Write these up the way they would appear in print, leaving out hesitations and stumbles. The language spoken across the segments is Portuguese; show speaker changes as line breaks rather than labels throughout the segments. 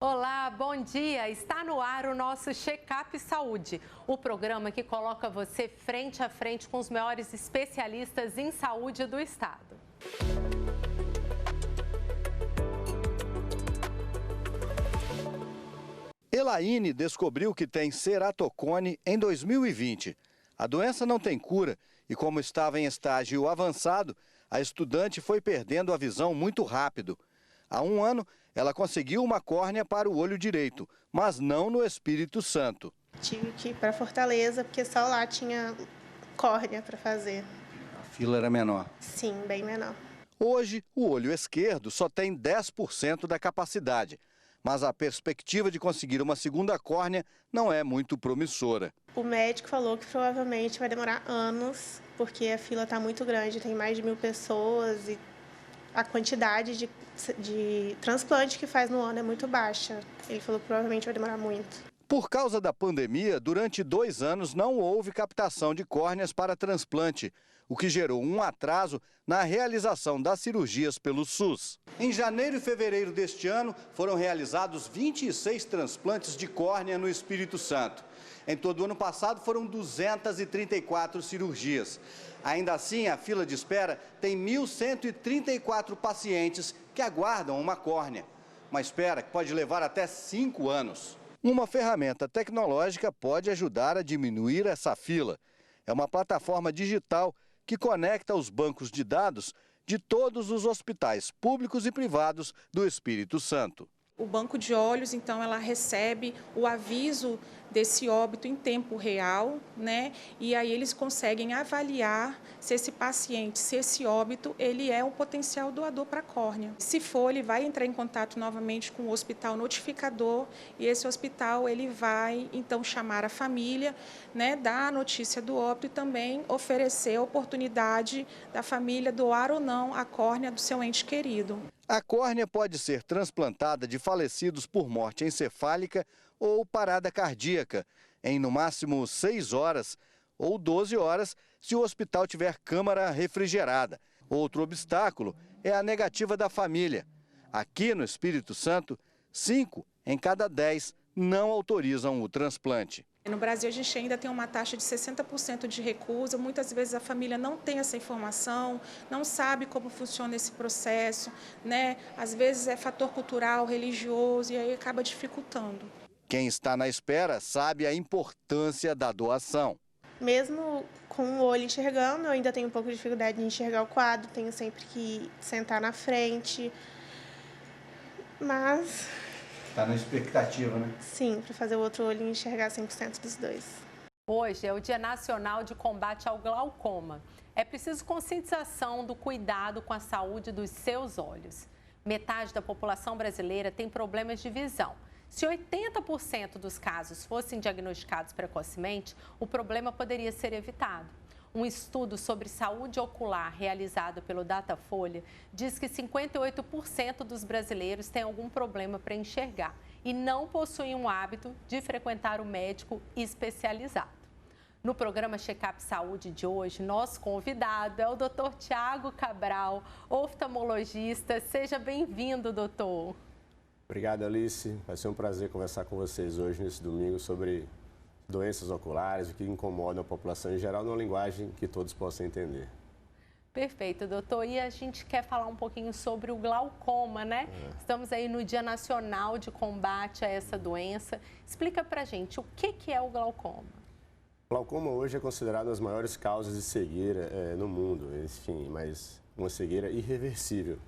Olá, bom dia! Está no ar o nosso Check-up Saúde, o programa que coloca você frente a frente com os maiores especialistas em saúde do estado.
Elaine descobriu que tem ceratocone em 2020. A doença não tem cura e, como estava em estágio avançado, a estudante foi perdendo a visão muito rápido. Há um ano, ela conseguiu uma córnea para o olho direito, mas não no Espírito Santo.
Tive que ir para Fortaleza, porque só lá tinha córnea para fazer.
A fila era menor.
Sim, bem menor.
Hoje, o olho esquerdo só tem 10% da capacidade, mas a perspectiva de conseguir uma segunda córnea não é muito promissora.
O médico falou que provavelmente vai demorar anos, porque a fila está muito grande, tem mais de 1.000 pessoas e a quantidade de transplante que faz no ano é muito baixa. Ele falou que provavelmente vai demorar muito.
Por causa da pandemia, durante 2 anos não houve captação de córneas para transplante, o que gerou um atraso na realização das cirurgias pelo SUS. Em janeiro e fevereiro deste ano, foram realizados 26 transplantes de córnea no Espírito Santo. Em todo o ano passado, foram 234 cirurgias. Ainda assim, a fila de espera tem 1.134 pacientes que aguardam uma córnea. Uma espera que pode levar até 5 anos. Uma ferramenta tecnológica pode ajudar a diminuir essa fila. É uma plataforma digital que conecta os bancos de dados de todos os hospitais públicos e privados do Espírito Santo.
O banco de olhos, então, ela recebe o aviso desse óbito em tempo real, né? E aí eles conseguem avaliar se esse paciente, se esse óbito, ele é um potencial doador para a córnea. Se for, ele vai entrar em contato novamente com o hospital notificador e esse hospital, ele vai, então, chamar a família, né? Dar a notícia do óbito e também oferecer a oportunidade da família doar ou não a córnea do seu ente querido.
A córnea pode ser transplantada de falecidos por morte encefálica ou parada cardíaca, em no máximo 6 horas ou 12 horas, se o hospital tiver câmara refrigerada. Outro obstáculo é a negativa da família. Aqui no Espírito Santo, 5 em cada 10 não autorizam o transplante.
No Brasil, a gente ainda tem uma taxa de 60% de recusa. Muitas vezes a família não tem essa informação, não sabe como funciona esse processo, né? Às vezes é fator cultural, religioso, e aí acaba dificultando.
Quem está na espera sabe a importância da doação.
Mesmo com o olho enxergando, eu ainda tenho um pouco de dificuldade de enxergar o quadro, tenho sempre que sentar na frente, mas...
Está na expectativa, né?
Sim, para fazer o outro olho e enxergar 100% dos dois.
Hoje é o Dia Nacional de Combate ao Glaucoma. É preciso conscientização do cuidado com a saúde dos seus olhos. Metade da população brasileira tem problemas de visão. Se 80% dos casos fossem diagnosticados precocemente, o problema poderia ser evitado. Um estudo sobre saúde ocular realizado pelo Datafolha diz que 58% dos brasileiros têm algum problema para enxergar e não possuem um hábito de frequentar o médico especializado. No programa Check-up Saúde de hoje, nosso convidado é o Dr. Tiago Cabral, oftalmologista. Seja bem-vindo, doutor.
Obrigado, Alice. Vai ser um prazer conversar com vocês hoje, nesse domingo, sobre doenças oculares, o que incomodam a população em geral, numa linguagem que todos possam entender.
Perfeito, doutor. E a gente quer falar um pouquinho sobre o glaucoma, né? Estamos aí no Dia Nacional de Combate a essa doença. Explica pra gente o que é o glaucoma.
O glaucoma hoje é considerado uma das maiores causas de cegueira no mundo, enfim, mas uma cegueira irreversível.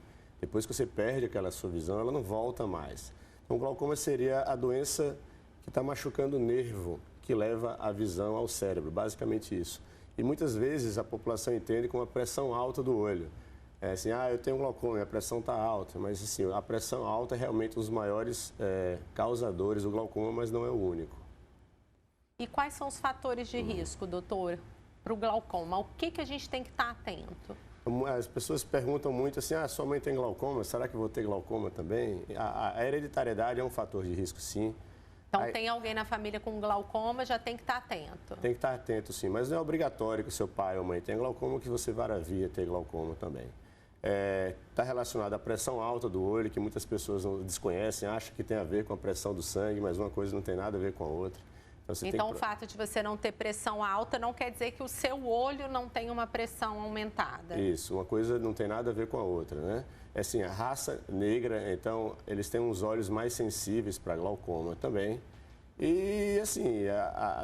Depois que você perde aquela sua visão, ela não volta mais. Então, o glaucoma seria a doença que está machucando o nervo que leva a visão ao cérebro, basicamente isso. E muitas vezes a população entende como a pressão alta do olho. É assim, eu tenho glaucoma, a pressão está alta, mas assim, a pressão alta é realmente um dos maiores causadores do glaucoma, mas não é o único.
E quais são os fatores de risco, doutor, para o glaucoma? O que a gente tem que estar atento?
As pessoas perguntam muito assim, sua mãe tem glaucoma, será que eu vou ter glaucoma também? A hereditariedade é um fator de risco, sim.
Então, tem alguém na família com glaucoma, já tem que estar atento.
Tem que estar atento, sim, mas não é obrigatório que seu pai ou mãe tenha glaucoma, que você vá vir a ter glaucoma também. Está relacionado à pressão alta do olho, que muitas pessoas não desconhecem, acham que tem a ver com a pressão do sangue, mas uma coisa não tem nada a ver com a outra.
Então, o fato de você não ter pressão alta não quer dizer que o seu olho não tem uma pressão aumentada.
Isso, uma coisa não tem nada a ver com a outra, né? É assim, a raça negra, então, eles têm uns olhos mais sensíveis para glaucoma também. E, assim,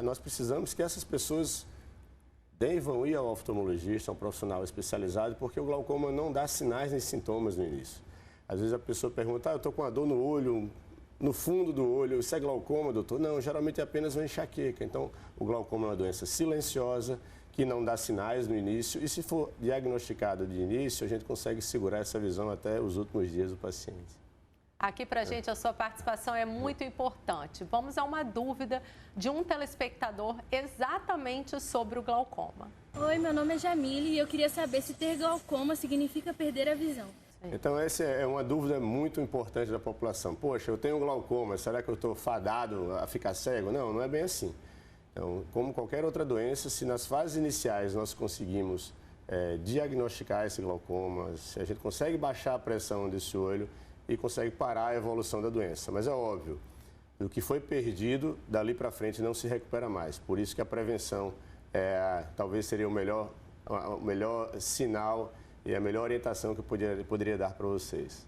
nós precisamos que essas pessoas devam ir ao oftalmologista, a um profissional especializado, porque o glaucoma não dá sinais nem sintomas no início. Às vezes a pessoa pergunta, eu estou com uma dor no olho, no fundo do olho, isso é glaucoma, doutor? Não, geralmente é apenas uma enxaqueca. Então, o glaucoma é uma doença silenciosa, que não dá sinais no início, e se for diagnosticado de início, a gente consegue segurar essa visão até os últimos dias do paciente.
Aqui para a gente a sua participação é muito importante. Vamos a uma dúvida de um telespectador exatamente sobre o glaucoma.
Oi, meu nome é Jamile e eu queria saber se ter glaucoma significa perder a visão.
Então, essa é uma dúvida muito importante da população. Poxa, eu tenho glaucoma, será que eu estou fadado a ficar cego? Não, não é bem assim. Então, como qualquer outra doença, se nas fases iniciais nós conseguimos diagnosticar esse glaucoma, se a gente consegue baixar a pressão desse olho e consegue parar a evolução da doença. Mas é óbvio, o que foi perdido, dali para frente não se recupera mais. Por isso que a prevenção talvez seria o melhor sinal e a melhor orientação que eu poderia dar para vocês.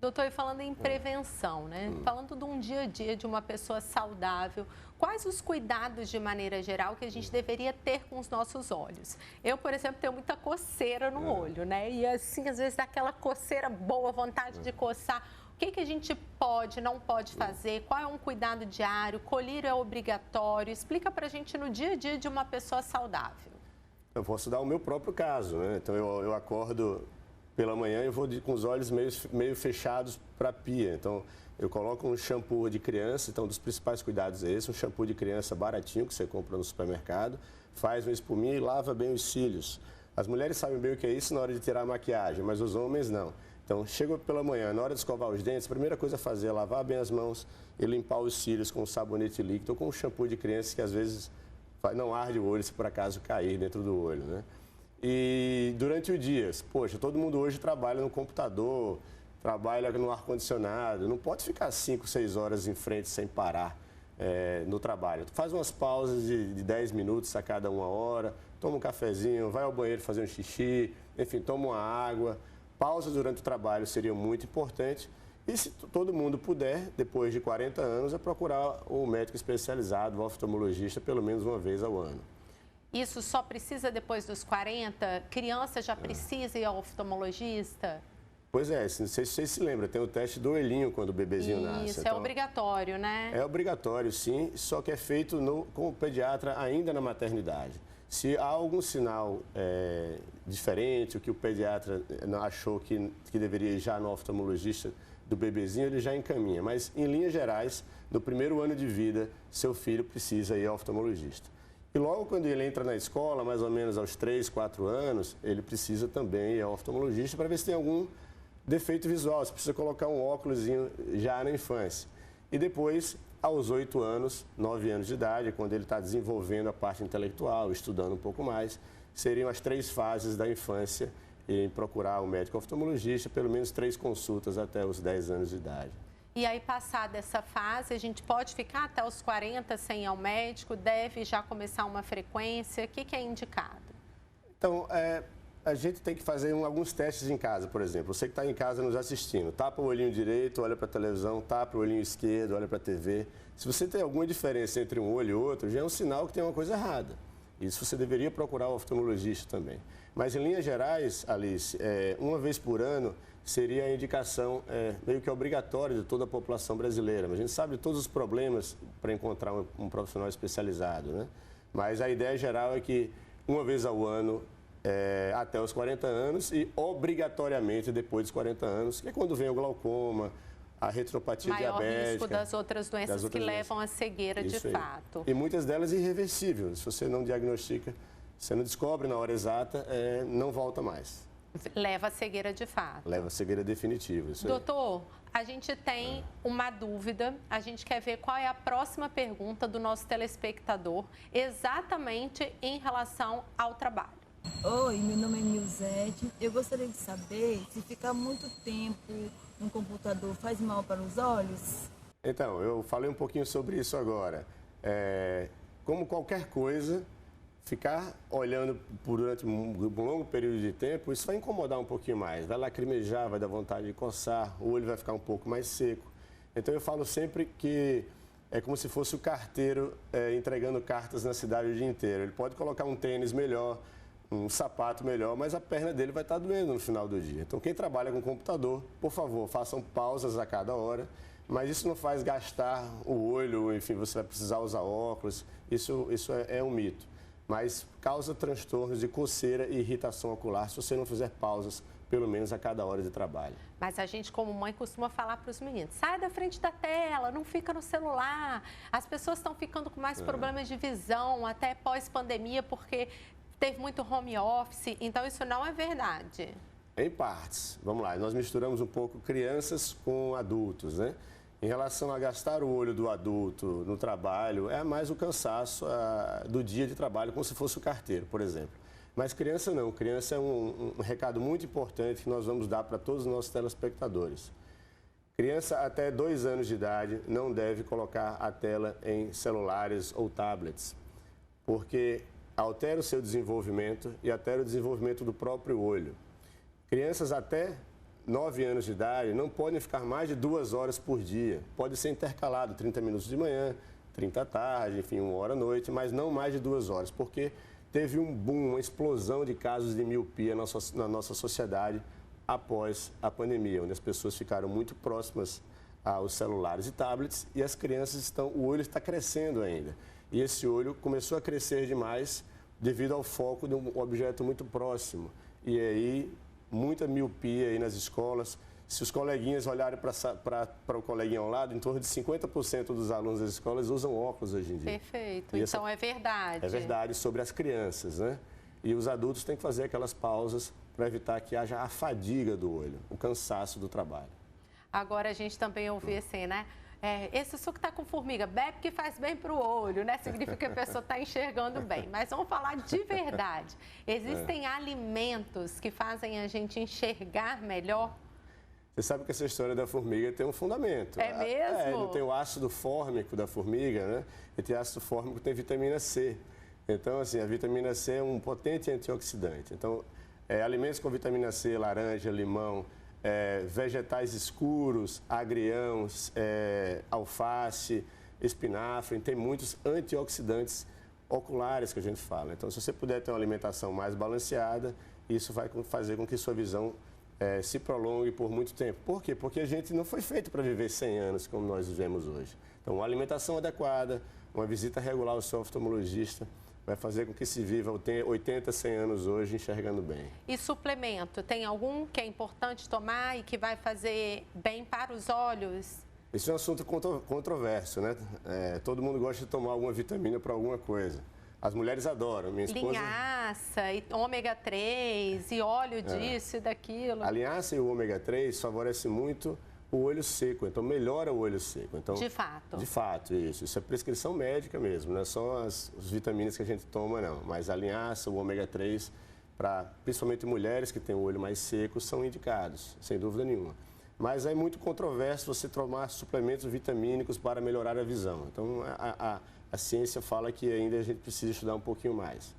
Doutor, e falando em prevenção, né? Falando de um dia a dia de uma pessoa saudável, quais os cuidados de maneira geral que a gente deveria ter com os nossos olhos? Eu, por exemplo, tenho muita coceira no olho, né? E assim, às vezes dá aquela coceira boa, vontade de coçar. O que a gente pode, não pode fazer? Qual é um cuidado diário? Colírio é obrigatório? Explica pra gente no dia a dia de uma pessoa saudável.
Eu posso dar o meu próprio caso, né? Então, eu acordo pela manhã e vou com os olhos meio fechados para a pia. Então, eu coloco um shampoo de criança, então, dos principais cuidados é esse, um shampoo de criança baratinho que você compra no supermercado, faz uma espuminha e lava bem os cílios. As mulheres sabem bem o que é isso na hora de tirar a maquiagem, mas os homens não. Então, chega pela manhã, na hora de escovar os dentes, a primeira coisa a fazer é lavar bem as mãos e limpar os cílios com um sabonete líquido ou com um shampoo de criança que às vezes não arde o olho se por acaso cair dentro do olho, né? E durante o dia, poxa, todo mundo hoje trabalha no computador, trabalha no ar-condicionado, não pode ficar 5, 6 horas em frente sem parar no trabalho. Faz umas pausas de 10 minutos a cada 1 hora, toma um cafezinho, vai ao banheiro fazer um xixi, enfim, toma uma água. Pausas durante o trabalho seriam muito importantes. E se todo mundo puder, depois de 40 anos, é procurar o médico especializado, o oftalmologista, pelo menos uma vez ao ano.
Isso só precisa depois dos 40? Criança já precisa ir ao oftalmologista?
Pois é, não sei se você se lembra, tem o teste do olhinho quando o bebezinho nasce.
Isso,
então,
é obrigatório, né?
É obrigatório, sim, só que é feito com o pediatra ainda na maternidade. Se há algum sinal diferente, o que o pediatra achou que deveria ir já no oftalmologista do bebezinho, ele já encaminha. Mas, em linhas gerais, no primeiro ano de vida, seu filho precisa ir ao oftalmologista. E logo quando ele entra na escola, mais ou menos aos 3, 4 anos, ele precisa também ir ao oftalmologista para ver se tem algum defeito visual, se precisa colocar um óculosinho já na infância. E depois, aos 8 anos, 9 anos de idade, quando ele está desenvolvendo a parte intelectual, estudando um pouco mais, seriam as 3 fases da infância em procurar o médico oftalmologista, pelo menos 3 consultas até os 10 anos de idade.
E aí, passada essa fase, a gente pode ficar até os 40 sem ir ao médico? Deve já começar uma frequência? O que é indicado?
Então, a gente tem que fazer alguns testes em casa, por exemplo. Você que está em casa nos assistindo, tapa o olhinho direito, olha para a televisão, tapa o olhinho esquerdo, olha para a TV. Se você tem alguma diferença entre um olho e outro, já é um sinal que tem uma coisa errada. Isso você deveria procurar o oftalmologista também. Mas, em linhas gerais, Alice, uma vez por ano seria a indicação meio que obrigatória de toda a população brasileira. Mas a gente sabe de todos os problemas para encontrar um profissional especializado, né? Mas a ideia geral é que uma vez ao ano, até os 40 anos e obrigatoriamente depois dos 40 anos, que é quando vem o glaucoma, a retinopatia diabética.
Maior risco das outras doenças que levam à cegueira de fato.
E muitas delas irreversíveis. Se você não diagnostica, você não descobre na hora exata, não volta mais.
Leva à cegueira de fato.
Leva à cegueira definitiva. Isso
Doutor, a gente tem uma dúvida, a gente quer ver qual é a próxima pergunta do nosso telespectador, exatamente em relação ao trabalho.
Oi, meu nome é Milzete. Eu gostaria de saber se ficar muito tempo no computador faz mal para os olhos?
Então, eu falei um pouquinho sobre isso agora. Como qualquer coisa, ficar olhando durante um longo período de tempo, isso vai incomodar um pouquinho mais. Vai lacrimejar, vai dar vontade de coçar, o olho vai ficar um pouco mais seco. Então, eu falo sempre que é como se fosse o carteiro entregando cartas na cidade o dia inteiro. Ele pode colocar um tênis melhor, um sapato melhor, mas a perna dele vai estar doendo no final do dia. Então, quem trabalha com computador, por favor, façam pausas a cada hora, mas isso não faz gastar o olho, enfim, você vai precisar usar óculos, isso é um mito. Mas causa transtornos de coceira e irritação ocular se você não fizer pausas, pelo menos a cada hora de trabalho.
Mas a gente, como mãe, costuma falar para os meninos, sai da frente da tela, não fica no celular. As pessoas estão ficando com mais problemas de visão, até pós-pandemia, porque teve muito home office, então isso não é verdade.
Em partes. Vamos lá, nós misturamos um pouco crianças com adultos, né? Em relação a gastar o olho do adulto no trabalho, é mais o cansaço do dia de trabalho, como se fosse o carteiro, por exemplo. Mas criança não, criança é um recado muito importante que nós vamos dar para todos os nossos telespectadores. Criança até 2 anos de idade não deve colocar a tela em celulares ou tablets, porque altera o seu desenvolvimento e altera o desenvolvimento do próprio olho. Crianças até 9 anos de idade não podem ficar mais de 2 horas por dia. Pode ser intercalado 30 minutos de manhã, 30 à tarde, enfim, 1 hora à noite, mas não mais de 2 horas, porque teve um boom, uma explosão de casos de miopia na nossa sociedade após a pandemia, onde as pessoas ficaram muito próximas aos celulares e tablets e as crianças o olho está crescendo ainda. E esse olho começou a crescer demais devido ao foco de um objeto muito próximo. E aí, muita miopia aí nas escolas. Se os coleguinhas olharem para o coleguinha ao lado, em torno de 50% dos alunos das escolas usam óculos hoje em dia.
Perfeito. Então é verdade.
É verdade sobre as crianças, né? E os adultos têm que fazer aquelas pausas para evitar que haja a fadiga do olho, o cansaço do trabalho.
Agora a gente também ouve assim, né? Esse suco está com formiga, bebe que faz bem para o olho, né? Significa que a pessoa está enxergando bem. Mas vamos falar de verdade. Existem alimentos que fazem a gente enxergar melhor?
Você sabe que essa história da formiga tem um fundamento.
É mesmo?
Não tem o ácido fórmico da formiga, né? E tem ácido fórmico, tem vitamina C. Então, assim, a vitamina C é um potente antioxidante. Então, alimentos com vitamina C, laranja, limão, vegetais escuros, agriões, alface, espinafre, tem muitos antioxidantes oculares que a gente fala. Então, se você puder ter uma alimentação mais balanceada, isso vai fazer com que sua visão se prolongue por muito tempo. Por quê? Porque a gente não foi feito para viver 100 anos como nós vivemos hoje. Então, uma alimentação adequada, uma visita regular ao seu oftalmologista, vai fazer com que se viva 80, 100 anos hoje enxergando bem.
E suplemento, tem algum que é importante tomar e que vai fazer bem para os olhos?
Isso é um assunto controverso, né? Todo mundo gosta de tomar alguma vitamina para alguma coisa. As mulheres adoram. Minha esposa...
Linhaça, e ômega 3, e óleo disso e daquilo.
A linhaça e o ômega 3 favorecem muito o olho seco, então melhora o olho seco. Então,
de fato?
De fato, isso. Isso é prescrição médica mesmo, não é só as vitaminas que a gente toma, não. Mas a linhaça, o ômega 3, para principalmente mulheres que têm o olho mais seco, são indicados, sem dúvida nenhuma. Mas é muito controverso você tomar suplementos vitamínicos para melhorar a visão. Então, a ciência fala que ainda a gente precisa estudar um pouquinho mais.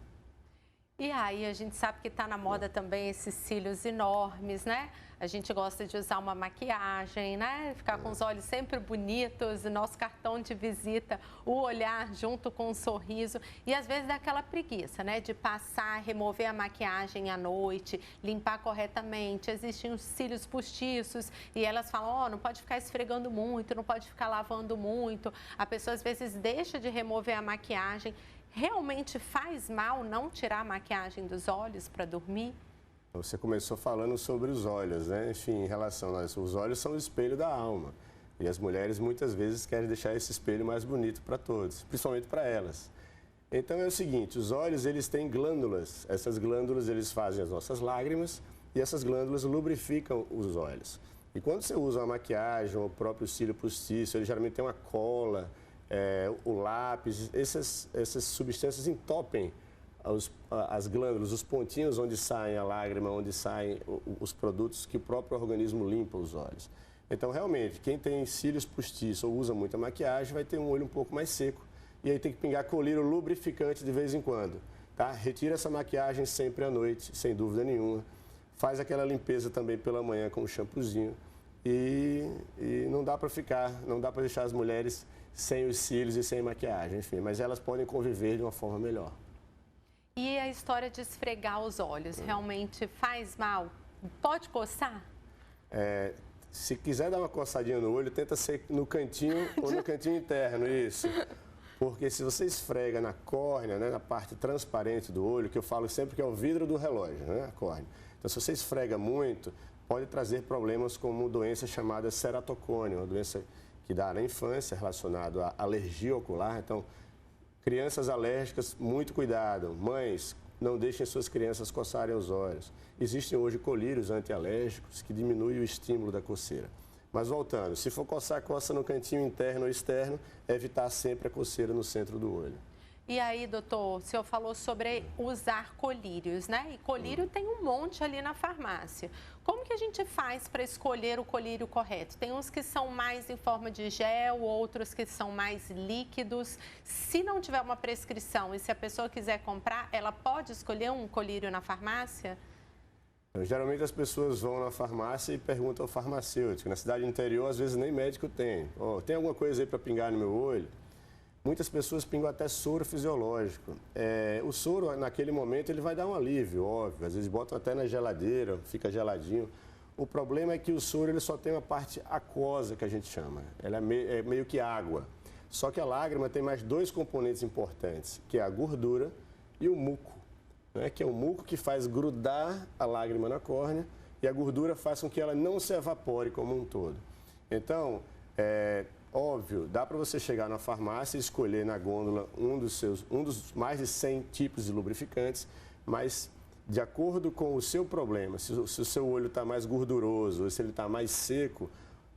E aí, a gente sabe que está na moda também esses cílios enormes, né? A gente gosta de usar uma maquiagem, né? Ficar com os olhos sempre bonitos, o nosso cartão de visita, o olhar junto com um sorriso. E às vezes dá aquela preguiça, né? De passar, remover a maquiagem à noite, limpar corretamente. Existem os cílios postiços e elas falam, não pode ficar esfregando muito, não pode ficar lavando muito. A pessoa às vezes deixa de remover a maquiagem. Realmente faz mal não tirar a maquiagem dos olhos para dormir?
Você começou falando sobre os olhos, né? Enfim, em relação a isso, os olhos são o espelho da alma. E as mulheres muitas vezes querem deixar esse espelho mais bonito para todos, principalmente para elas. Então é o seguinte, os olhos eles têm glândulas. Essas glândulas eles fazem as nossas lágrimas e essas glândulas lubrificam os olhos. E quando você usa uma maquiagem, o próprio cílio postiço, ele geralmente tem uma cola, o lápis, essas substâncias entopem as glândulas, os pontinhos onde saem a lágrima, onde saem os produtos que o próprio organismo limpa os olhos. Então, realmente, quem tem cílios postiços ou usa muita maquiagem vai ter um olho um pouco mais seco. E aí tem que pingar colírio lubrificante de vez em quando, tá? Retira essa maquiagem sempre à noite, sem dúvida nenhuma. Faz aquela limpeza também pela manhã com um shampoozinho. E não dá para deixar as mulheres sem os cílios e sem maquiagem, enfim. Mas elas podem conviver de uma forma melhor.
E a história de esfregar os olhos, realmente faz mal? Pode coçar?
Se quiser dar uma coçadinha no olho, tenta ser no cantinho ou no cantinho interno, isso. Porque se você esfrega na córnea, né, na parte transparente do olho, que eu falo sempre que é o vidro do relógio, né, a córnea. Então, se você esfrega muito, pode trazer problemas como doença chamada ceratocone, uma doença que dá na infância relacionada à alergia ocular. Então, crianças alérgicas, muito cuidado. Mães, não deixem suas crianças coçarem os olhos. Existem hoje colírios antialérgicos que diminuem o estímulo da coceira. Mas voltando, se for coçar, coça no cantinho interno ou externo, evitar sempre a coceira no centro do olho.
E aí, doutor, o senhor falou sobre usar colírios, né? E colírio tem um monte ali na farmácia. Como que a gente faz para escolher o colírio correto? Tem uns que são mais em forma de gel, outros que são mais líquidos. Se não tiver uma prescrição e se a pessoa quiser comprar, ela pode escolher um colírio na farmácia?
Geralmente as pessoas vão na farmácia e perguntam ao farmacêutico. Na cidade interior, às vezes nem médico tem. Tem alguma coisa aí para pingar no meu olho? Muitas pessoas pingam até soro fisiológico. O soro, naquele momento, ele vai dar um alívio, óbvio. Às vezes botam até na geladeira, fica geladinho. O problema é que o soro ele só tem uma parte aquosa, que a gente chama. Ela é meio que água. Só que a lágrima tem mais dois componentes importantes, que é a gordura e o muco, né? Que é o muco que faz grudar a lágrima na córnea e a gordura faz com que ela não se evapore como um todo. Então, óbvio, dá para você chegar na farmácia e escolher na gôndola um dos mais de 100 tipos de lubrificantes, mas de acordo com o seu problema, se o seu olho está mais gorduroso ou se ele está mais seco,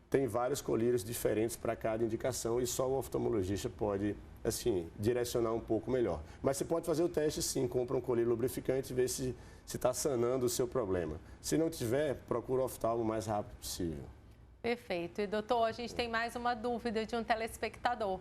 tem vários colírios diferentes para cada indicação e só o oftalmologista pode, assim, direcionar um pouco melhor. Mas você pode fazer o teste sim, compra um colírio lubrificante e vê se está sanando o seu problema. Se não tiver, procura o oftalmo o mais rápido possível.
Perfeito. E, doutor, a gente tem mais uma dúvida de um telespectador.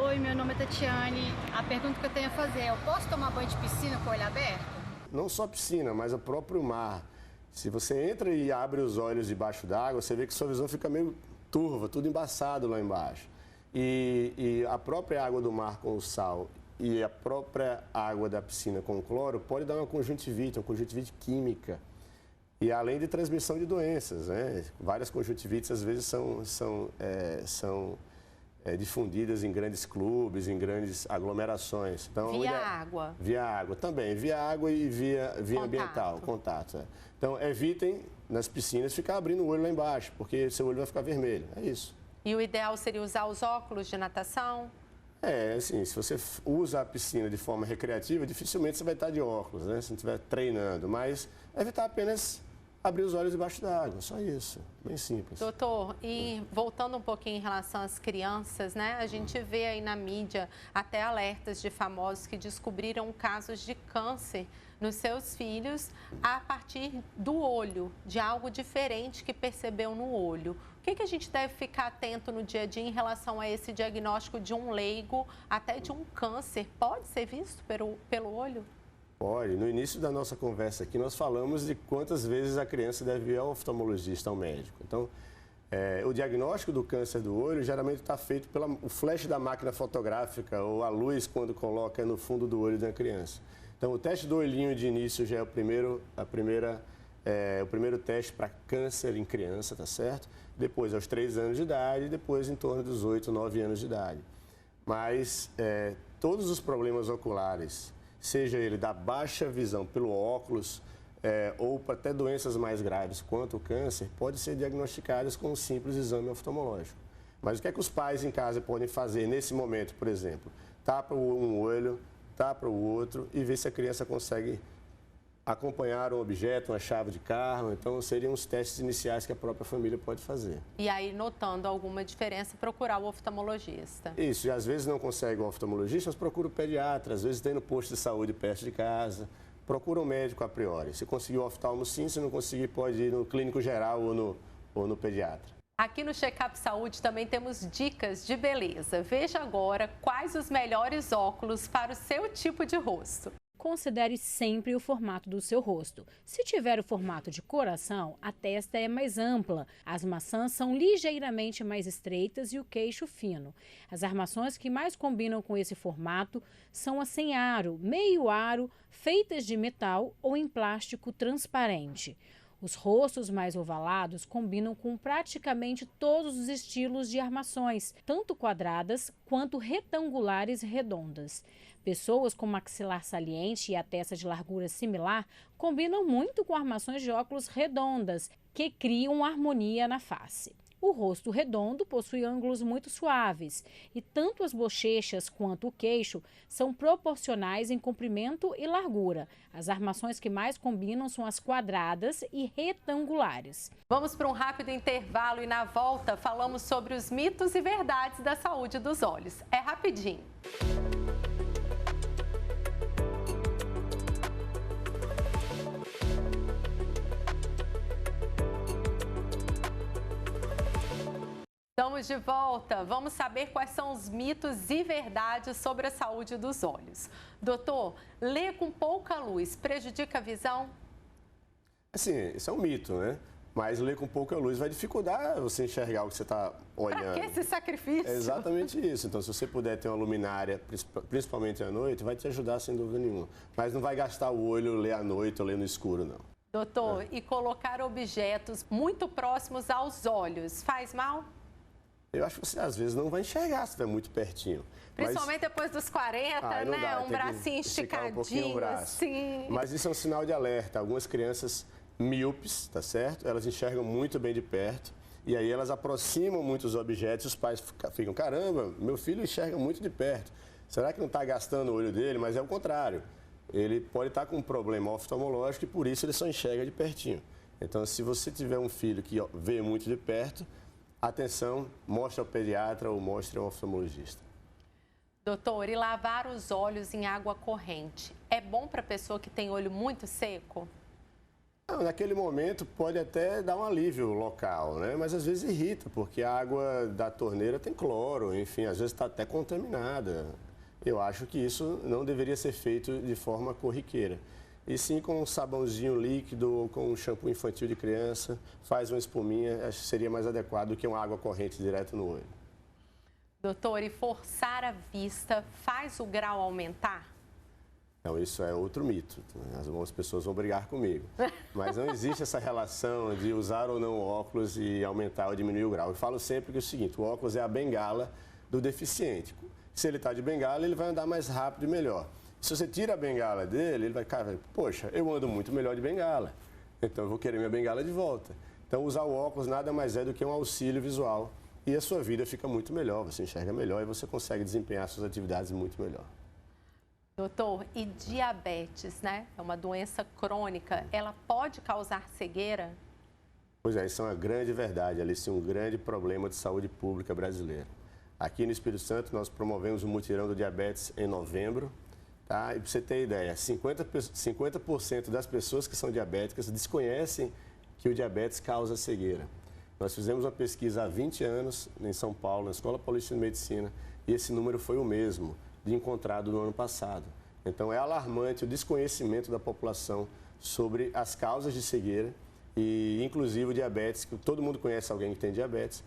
Oi, meu nome é Tatiane. A pergunta que eu tenho a fazer é, eu posso tomar banho de piscina com o olho aberto?
Não só piscina, mas o próprio mar. Se você entra e abre os olhos debaixo d'água, você vê que sua visão fica meio turva, tudo embaçado lá embaixo. E a própria água do mar com o sal e a própria água da piscina com o cloro pode dar uma conjuntivite química. E além de transmissão de doenças, né? Várias conjuntivites às vezes são difundidas em grandes clubes, em grandes aglomerações. Então,
via água?
Via água também, via água e via ambiental, contato. Então, evitem nas piscinas ficar abrindo o olho lá embaixo, porque seu olho vai ficar vermelho, é isso.
E o ideal seria usar os óculos de natação?
Assim, se você usa a piscina de forma recreativa, dificilmente você vai estar de óculos, né? Se não estiver treinando, mas evitar apenas abrir os olhos debaixo da água, só isso, bem simples.
Doutor, e voltando um pouquinho em relação às crianças, né? A gente vê aí na mídia até alertas de famosos que descobriram casos de câncer nos seus filhos a partir do olho, de algo diferente que percebeu no olho. O que a gente deve ficar atento no dia a dia em relação a esse diagnóstico de um leigo, até de um câncer? Pode ser visto pelo olho?
Pode. No início da nossa conversa aqui, nós falamos de quantas vezes a criança deve ir ao oftalmologista, ao médico. Então, o diagnóstico do câncer do olho geralmente está feito pelo flash da máquina fotográfica ou a luz quando coloca no fundo do olho da criança. Então, o teste do olhinho de início já é o primeiro teste para câncer em criança, tá certo? Depois aos 3 anos de idade e depois em torno dos 8, 9 anos de idade. Mas todos os problemas oculares, seja ele da baixa visão pelo óculos ou até doenças mais graves quanto o câncer, pode ser diagnosticadas com um simples exame oftalmológico. Mas o que é que os pais em casa podem fazer nesse momento, por exemplo? Tapa um olho, tapa o outro e ver se a criança consegue acompanhar um objeto, uma chave de carro. Então, seriam os testes iniciais que a própria família pode fazer.
E aí, notando alguma diferença, procurar o oftalmologista.
Isso, e às vezes não consegue o oftalmologista, mas procura o pediatra, às vezes tem no posto de saúde perto de casa. Procura um médico a priori. Se conseguir o oftalmo, sim. Se não conseguir, pode ir no clínico geral ou no pediatra.
Aqui no Checkup Saúde também temos dicas de beleza. Veja agora quais os melhores óculos para o seu tipo de rosto.
Considere sempre o formato do seu rosto. Se tiver o formato de coração, a testa é mais ampla, as maçãs são ligeiramente mais estreitas e o queixo fino. As armações que mais combinam com esse formato são as sem aro, meio aro, feitas de metal ou em plástico transparente. Os rostos mais ovalados combinam com praticamente todos os estilos de armações, tanto quadradas quanto retangulares e redondas. Pessoas com maxilar saliente e a testa de largura similar combinam muito com armações de óculos redondas, que criam harmonia na face. O rosto redondo possui ângulos muito suaves e tanto as bochechas quanto o queixo são proporcionais em comprimento e largura. As armações que mais combinam são as quadradas e retangulares.
Vamos para um rápido intervalo e na volta falamos sobre os mitos e verdades da saúde dos olhos. É rapidinho. Estamos de volta. Vamos saber quais são os mitos e verdades sobre a saúde dos olhos. Doutor, ler com pouca luz prejudica a visão?
Assim, isso é um mito, né? Mas ler com pouca luz vai dificultar você enxergar o que você está olhando.
Para que esse sacrifício?
É exatamente isso. Então, se você puder ter uma luminária, principalmente à noite, vai te ajudar sem dúvida nenhuma. Mas não vai gastar o olho ler à noite ou ler no escuro, não.
Doutor, e colocar objetos muito próximos aos olhos faz mal?
Eu acho que você, às vezes, não vai enxergar se estiver muito pertinho.
Principalmente depois dos 40, né?
Dá,
um bracinho esticadinho, assim.
Mas isso é um sinal de alerta. Algumas crianças míopes, tá certo? Elas enxergam muito bem de perto. E aí elas aproximam muito os objetos e os pais ficam, caramba, meu filho enxerga muito de perto. Será que não está gastando o olho dele? Mas é o contrário. Ele pode estar com um problema oftalmológico e por isso ele só enxerga de pertinho. Então, se você tiver um filho que vê muito de perto, atenção, mostre ao pediatra ou mostre ao oftalmologista.
Doutor, e lavar os olhos em água corrente é bom para a pessoa que tem olho muito seco?
Não, naquele momento pode até dar um alívio local, né? Mas às vezes irrita, porque a água da torneira tem cloro, enfim, às vezes está até contaminada. Eu acho que isso não deveria ser feito de forma corriqueira. E sim com um sabãozinho líquido ou com um shampoo infantil de criança, faz uma espuminha, acho que seria mais adequado do que uma água corrente direto no olho.
Doutor, e forçar a vista faz o grau aumentar?
Não, isso é outro mito. Algumas pessoas vão brigar comigo. Mas não existe essa relação de usar ou não óculos e aumentar ou diminuir o grau. Eu falo sempre que é o seguinte, o óculos é a bengala do deficiente. Se ele está de bengala, ele vai andar mais rápido e melhor. Se você tira a bengala dele, ele vai, cara, poxa, eu ando muito melhor de bengala, então eu vou querer minha bengala de volta. Então, usar o óculos nada mais é do que um auxílio visual e a sua vida fica muito melhor, você enxerga melhor e você consegue desempenhar suas atividades muito melhor.
Doutor, e diabetes, né? É uma doença crônica, ela pode causar cegueira?
Pois é, isso é uma grande verdade, Alice, um grande problema de saúde pública brasileira. Aqui no Espírito Santo, nós promovemos o mutirão do diabetes em novembro. Tá? E para você ter ideia, 50% das pessoas que são diabéticas desconhecem que o diabetes causa cegueira. Nós fizemos uma pesquisa há 20 anos em São Paulo, na Escola Paulista de Medicina, e esse número foi o mesmo de encontrado no ano passado. Então é alarmante o desconhecimento da população sobre as causas de cegueira e inclusive o diabetes, que todo mundo conhece alguém que tem diabetes,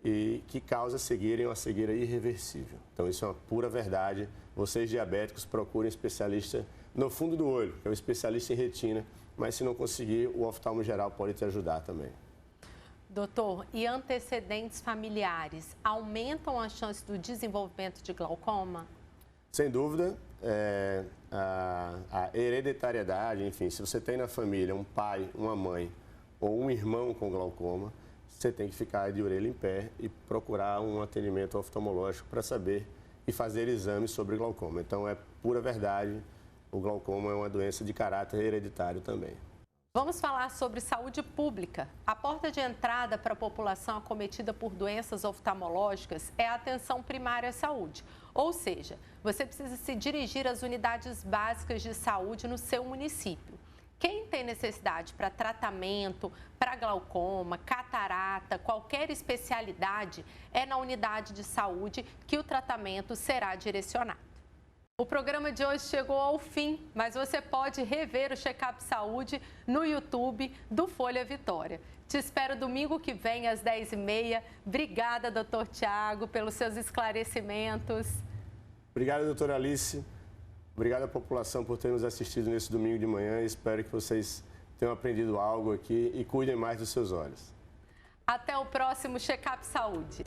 e que causa cegueira e uma cegueira irreversível. Então, isso é uma pura verdade. Vocês diabéticos procurem especialista no fundo do olho, que é um especialista em retina, mas se não conseguir, o oftalmo geral pode te ajudar também.
Doutor, e antecedentes familiares aumentam a chance do desenvolvimento de glaucoma?
Sem dúvida, a hereditariedade, enfim, se você tem na família um pai, uma mãe ou um irmão com glaucoma, você tem que ficar de orelha em pé e procurar um atendimento oftalmológico para saber e fazer exames sobre glaucoma. Então, é pura verdade, o glaucoma é uma doença de caráter hereditário também.
Vamos falar sobre saúde pública. A porta de entrada para a população acometida por doenças oftalmológicas é a atenção primária à saúde. Ou seja, você precisa se dirigir às unidades básicas de saúde no seu município. Quem tem necessidade para tratamento, para glaucoma, catarata, qualquer especialidade, é na unidade de saúde que o tratamento será direcionado. O programa de hoje chegou ao fim, mas você pode rever o Check-up Saúde no YouTube do Folha Vitória. Te espero domingo que vem às 10h30. Obrigada, doutor Tiago, pelos seus esclarecimentos.
Obrigado, doutora Alice. Obrigado à população por ter nos assistido nesse domingo de manhã. Espero que vocês tenham aprendido algo aqui e cuidem mais dos seus olhos.
Até o próximo Check-up Saúde.